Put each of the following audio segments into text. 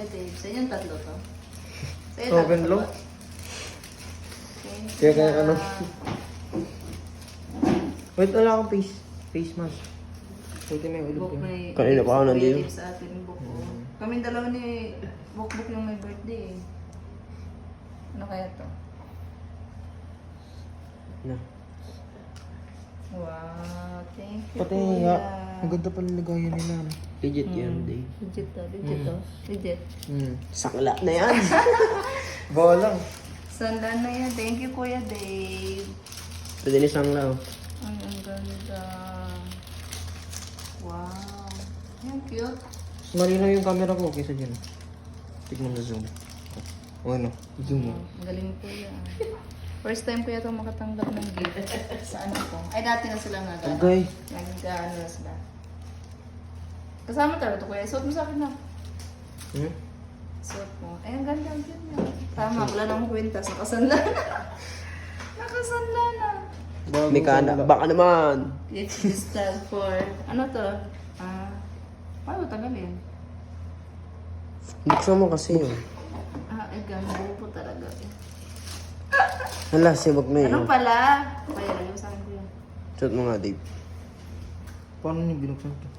Kuya Dave. Sa inyong tatlo to? Sa iyo Open tatlo low? ba? Thank you. Kaya kaya ano? na. Wait, wala akong face mask. Buti may ulo Book ko. may... Kanina pa ako Kuya nandito. Dave sa atin yung book ko. Kaming dalawa ni Book yung may birthday eh. Ano kaya to? Na. Wow, thank you, Pati Kuya. ang ganda pala lagayan nila. No? Legit yan, Dave. Legit to, legit to. Legit. Sakla na yan. Bawalang. Sanda na yan. Thank you, Kuya Dave. Pwede ni Sangla, oh. Ang ganda. Wow. Yan, cute. Malinaw yung camera ko kaysa dyan. Tignan mo zoom. O ano? Zoom mo. Ang galing po yan. First time ko yata makatanggap ng gift sa ano ko. Ay, dati na sila nga. Okay. Nag-ano na sila. Kasama talaga ito, Kuya. Suot mo sa akin na. Hmm? Suot mo. Ay, ang ganda. Ang ganda. Tama, wala nang kwintas. Nakasanla na. Nakasanla na. May kana. Baka naman. PhD style for... Ano to? Paano tagalin? Buksan mo kasi yun. Ay, ganda po talaga. Hala, sibag na yun. Ano pala? Kaya lagyan mo sa akin ko yun. Shot mo nga, Dave. Paano niyo binuksan ito?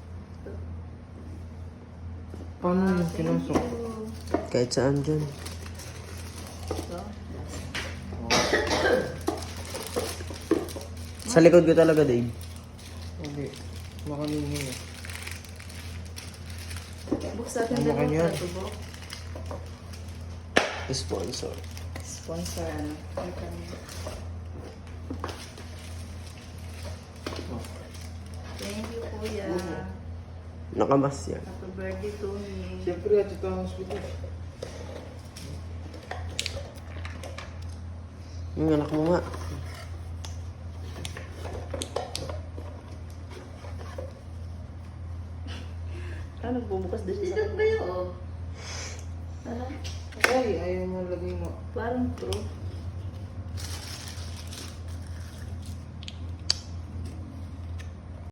Paano niyo pinasok? Kahit saan dyan. Ito. Sa likod ko talaga, Dave. Okay. Makaningin eh. Buksan natin Ano dalawa kanya? ito, Bo. Sponsor. Sponsor, ano? Ano kanya? Thank you, Kuya. Nakamas yan. Happy birthday to me. Siyempre, at ito ang hospital. Yung anak mo nga. Ano, bumukas din siya sa kanya. Ano? Ay, ayaw mo lagay mo. Parang true.